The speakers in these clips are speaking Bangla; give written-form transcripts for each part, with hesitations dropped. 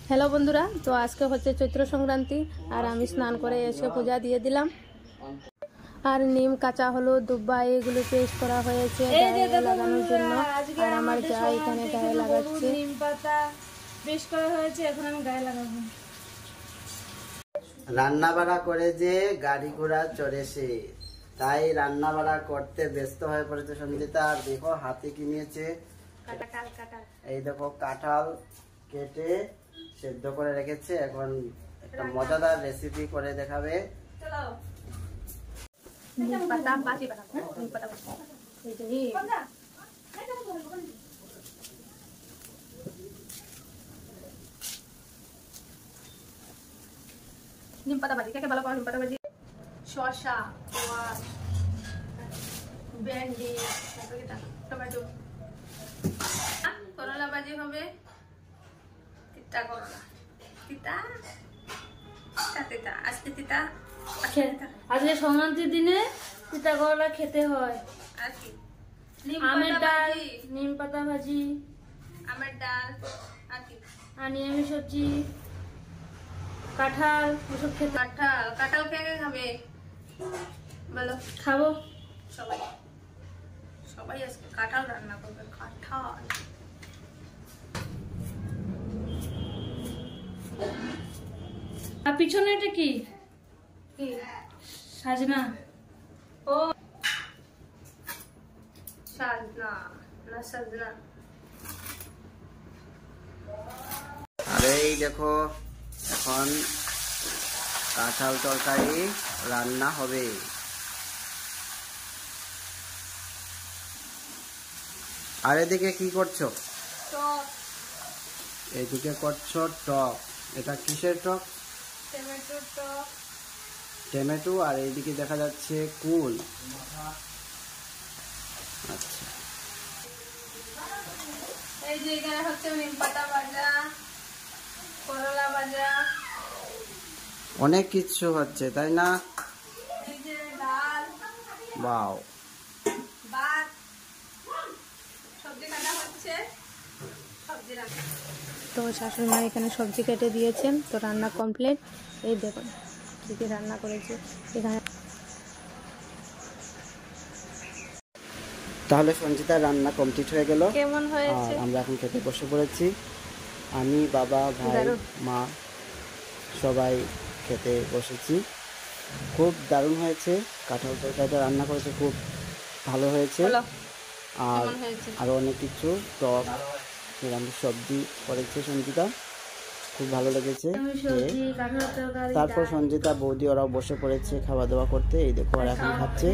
হ্যালো বন্ধুরা, তো আজকে হচ্ছে চৈত্র সংক্রান্তি আর আমি স্নান করে এসে পূজা দিয়ে দিলাম। আর নিম, কাঁচা হলুদ, দুব্বা এগুলো পেস্ট করা হয়েছে গায়ে লাগানোর জন্য। আর আমার যা এখানে গায়ে লাগাচ্ছে। নিম পাতা পেস্ট করা হয়েছে, এখন আমি গায়ে লাগাবো। রান্না বাড়া করে যে গাড়ি ঘোড়া চড়েছে, তাই রান্না বাড়া করতে ব্যস্ত হয়ে পড়েছে সঞ্জিতা। আর দেখো হাতে কি নিয়েছে, এই দেখো কাঁঠাল কেটে সেদ্ধ করে রেখেছে। এখন একটা মজাদার রেসিপি করে দেখাবে। নিম পাতা বাজি বানাবো। নিম পাতা নিম পাতা ভাজি কাকে ভালো পাও? নিম পাতা ভাজি, শসা, পেঁয়াজ, ভেন্ডি, টমেটো, করলা ভাজি হবে। তিতা করলা, তিতা তিতা আজকে তিতা। আজকে সংক্রান্তির দিনে তিতা করলা খেতে হয়। আর কি আমের ডাল, নিম পাতা ভাজি, আমের ডাল, আর কি আর নিরামিষ সবজি, কাঁঠাল, এসব খেতে। কাঁঠাল, কাঁঠাল কে কে খাবে বলো? খাবো সবাই, সবাই আজকে কাঁঠাল রান্না করবে। কাঁঠাল আর পিছনে এটা কি? কি সাজনা? ও সাজনা না সাজনা। আরে এই দেখো এখন কাঁঠাল তরকারি রান্না হবে। আর এদিকে কি করছো? টক, এদিকে করছো টক। এটা কিসের টক? টমেটো টক। টমেটো। আর এইদিকে দেখা যাচ্ছে কুল। আচ্ছা, এই যে এখানে হচ্ছে নিম পাতা ভাজা, করলা ভাজা, অনেক কিছু হচ্ছে তাই না? এই যে ডাল, বাও, ভাত, সবজি কাটা হচ্ছে, সবজি রান্না। তো শাশুড়ি মা এখানে সবজি কেটে দিয়েছেন, তো রান্না কমপ্লিট। এই দেখুন কি কি রান্না করেছে এখানে। তাহলে সঞ্জিতা রান্না কমপ্লিট হয়ে গেল। কেমন হয়েছে? আর আমরা এখন খেতে বসে পড়েছি। আমি, বাবা, ভাই, মা সবাই খেতে বসেছি। খুব দারুণ হয়েছে। কাঁঠাল তরকারিটা রান্না করেছে, খুব ভালো হয়েছে। আর আরো অনেক কিছু টক, নিরামিষ সবজি করেছে সঞ্জিতা, খুব ভালো লেগেছে। তারপর সঞ্জিতা, বৌদি ওরাও বসে পড়েছে খাওয়া দাওয়া করতে। এই দেখো আর এখন খাচ্ছে।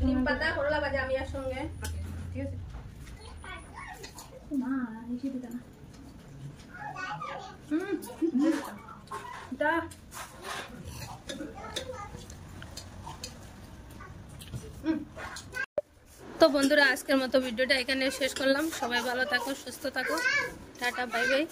নিম পাতা, করলা ভাজা আমি আর সঙ্গে। ঠিক আছে মা, এসে দিতা না। তো বন্ধুরা, আজকের মতো ভিডিওটা এখানে শেষ করলাম। সবাই ভালো থাকো, সুস্থ থাকো। Tata, bye bye.